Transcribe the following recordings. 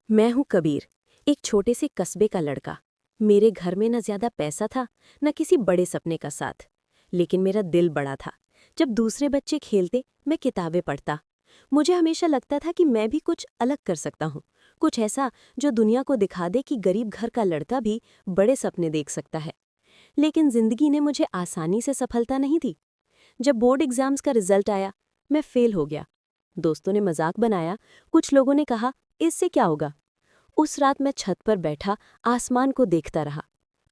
मैं हूँ कबीर, एक छोटे से कस्बे का लड़का। मेरे घर में न ज्यादा पैसा था, न किसी बड़े सपने का साथ। लेकिन मेरा दिल बड़ा था। जब दूसरे बच्चे खेलते, मैं किताबें पढ़ता। मुझे हमेशा लगता था कि मैं भी कुछ अलग कर सकता हूँ, कुछ ऐसा जो दुनिया को दिखा दे कि गरीब घर का लड़का भी बड़े सपने देख सकता है। लेकिन जिंदगी ने मुझे आसानी से सफलता नहीं दी। जब बोर्ड एग्जाम्स का रिजल्ट आया, मैं फेल हो गया। दोस्तों ने मजाक बनाया, कुछ लोगों ने कहा, इससे क्या होगा। उस रात मैं छत पर बैठा आसमान को देखता रहा।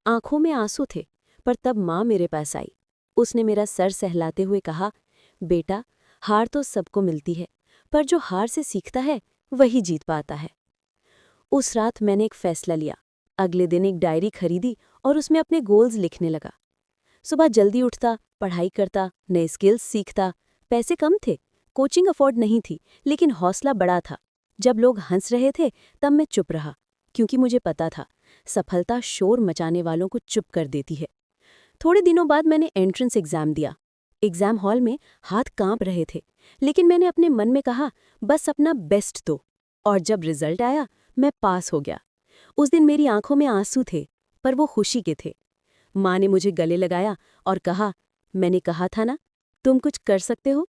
आंखों में आंसू थे, पर तब माँ मेरे पास आई। उसने मेरा सर सहलाते हुए कहा, बेटा, हार तो सबको मिलती है, पर जो हार से सीखता है वही जीत पाता है। उस रात मैंने एक फैसला लिया। अगले दिन एक डायरी खरीदी और उसमें अपने गोल्स लिखने लगा। सुबह जल्दी उठता, पढ़ाई करता, नए स्किल्स सीखता। पैसे कम थे, कोचिंग अफोर्ड नहीं थी, लेकिन हौसला बड़ा था। जब लोग हंस रहे थे तब मैं चुप रहा, क्योंकि मुझे पता था सफलता शोर मचाने वालों को चुप कर देती है। थोड़े दिनों बाद मैंने एंट्रेंस एग्जाम दिया। एग्जाम हॉल में हाथ कांप रहे थे, लेकिन मैंने अपने मन में कहा, बस अपना बेस्ट दो। और जब रिजल्ट आया, मैं पास हो गया। उस दिन मेरी आंखों में आंसू थे, पर वो खुशी के थे। माँ ने मुझे गले लगाया और कहा, मैंने कहा था ना, तुम कुछ कर सकते हो।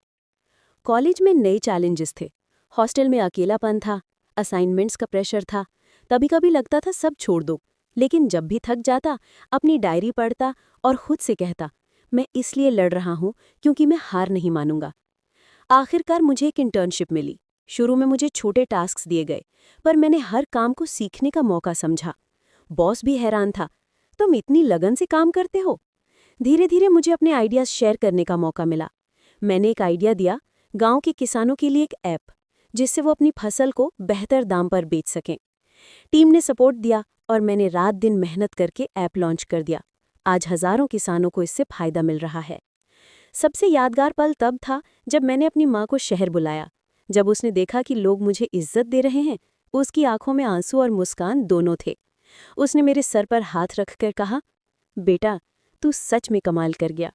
कॉलेज में नए चैलेंजेस थे। हॉस्टल में अकेलापन था, असाइनमेंट्स का प्रेशर था। कभी कभी लगता था सब छोड़ दो, लेकिन जब भी थक जाता, अपनी डायरी पढ़ता और खुद से कहता, मैं इसलिए लड़ रहा हूँ क्योंकि मैं हार नहीं मानूंगा। आखिरकार मुझे एक इंटर्नशिप मिली। शुरू में मुझे छोटे टास्क्स दिए गए, पर मैंने हर काम को सीखने का मौका समझा। बॉस भी हैरान था, तुम इतनी लगन से काम करते हो। धीरे धीरे मुझे अपने आइडियाज शेयर करने का मौका मिला। मैंने एक आइडिया दिया, गांव के किसानों के लिए एक ऐप, जिससे वो अपनी फसल को बेहतर दाम पर बेच सकें। टीम ने सपोर्ट दिया और मैंने रात दिन मेहनत करके ऐप लॉन्च कर दिया। आज हजारों किसानों को इससे फायदा मिल रहा है। सबसे यादगार पल तब था जब मैंने अपनी माँ को शहर बुलाया। जब उसने देखा कि लोग मुझे इज्जत दे रहे हैं, उसकी आंखों में आंसू और मुस्कान दोनों थे। उसने मेरे सर पर हाथ रखकर कहा, बेटा, तू सच में कमाल कर गया।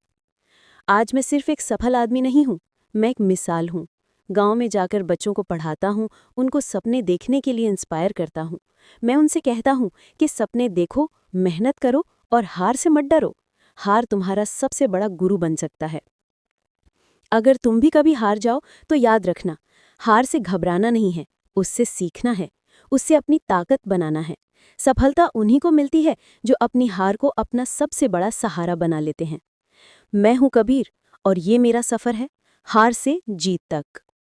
आज मैं सिर्फ एक सफल आदमी नहीं हूँ, मैं एक मिसाल हूँ। गांव में जाकर बच्चों को पढ़ाता हूँ, उनको सपने देखने के लिए इंस्पायर करता हूँ। मैं उनसे कहता हूँ कि सपने देखो, मेहनत करो और हार से मत डरो। हार तुम्हारा सबसे बड़ा गुरु बन सकता है। अगर तुम भी कभी हार जाओ तो याद रखना, हार से घबराना नहीं है, उससे सीखना है, उससे अपनी ताकत बनाना है। सफलता उन्हीं को मिलती है जो अपनी हार को अपना सबसे बड़ा सहारा बना लेते हैं। मैं हूं कबीर और ये मेरा सफर है, हार से जीत तक।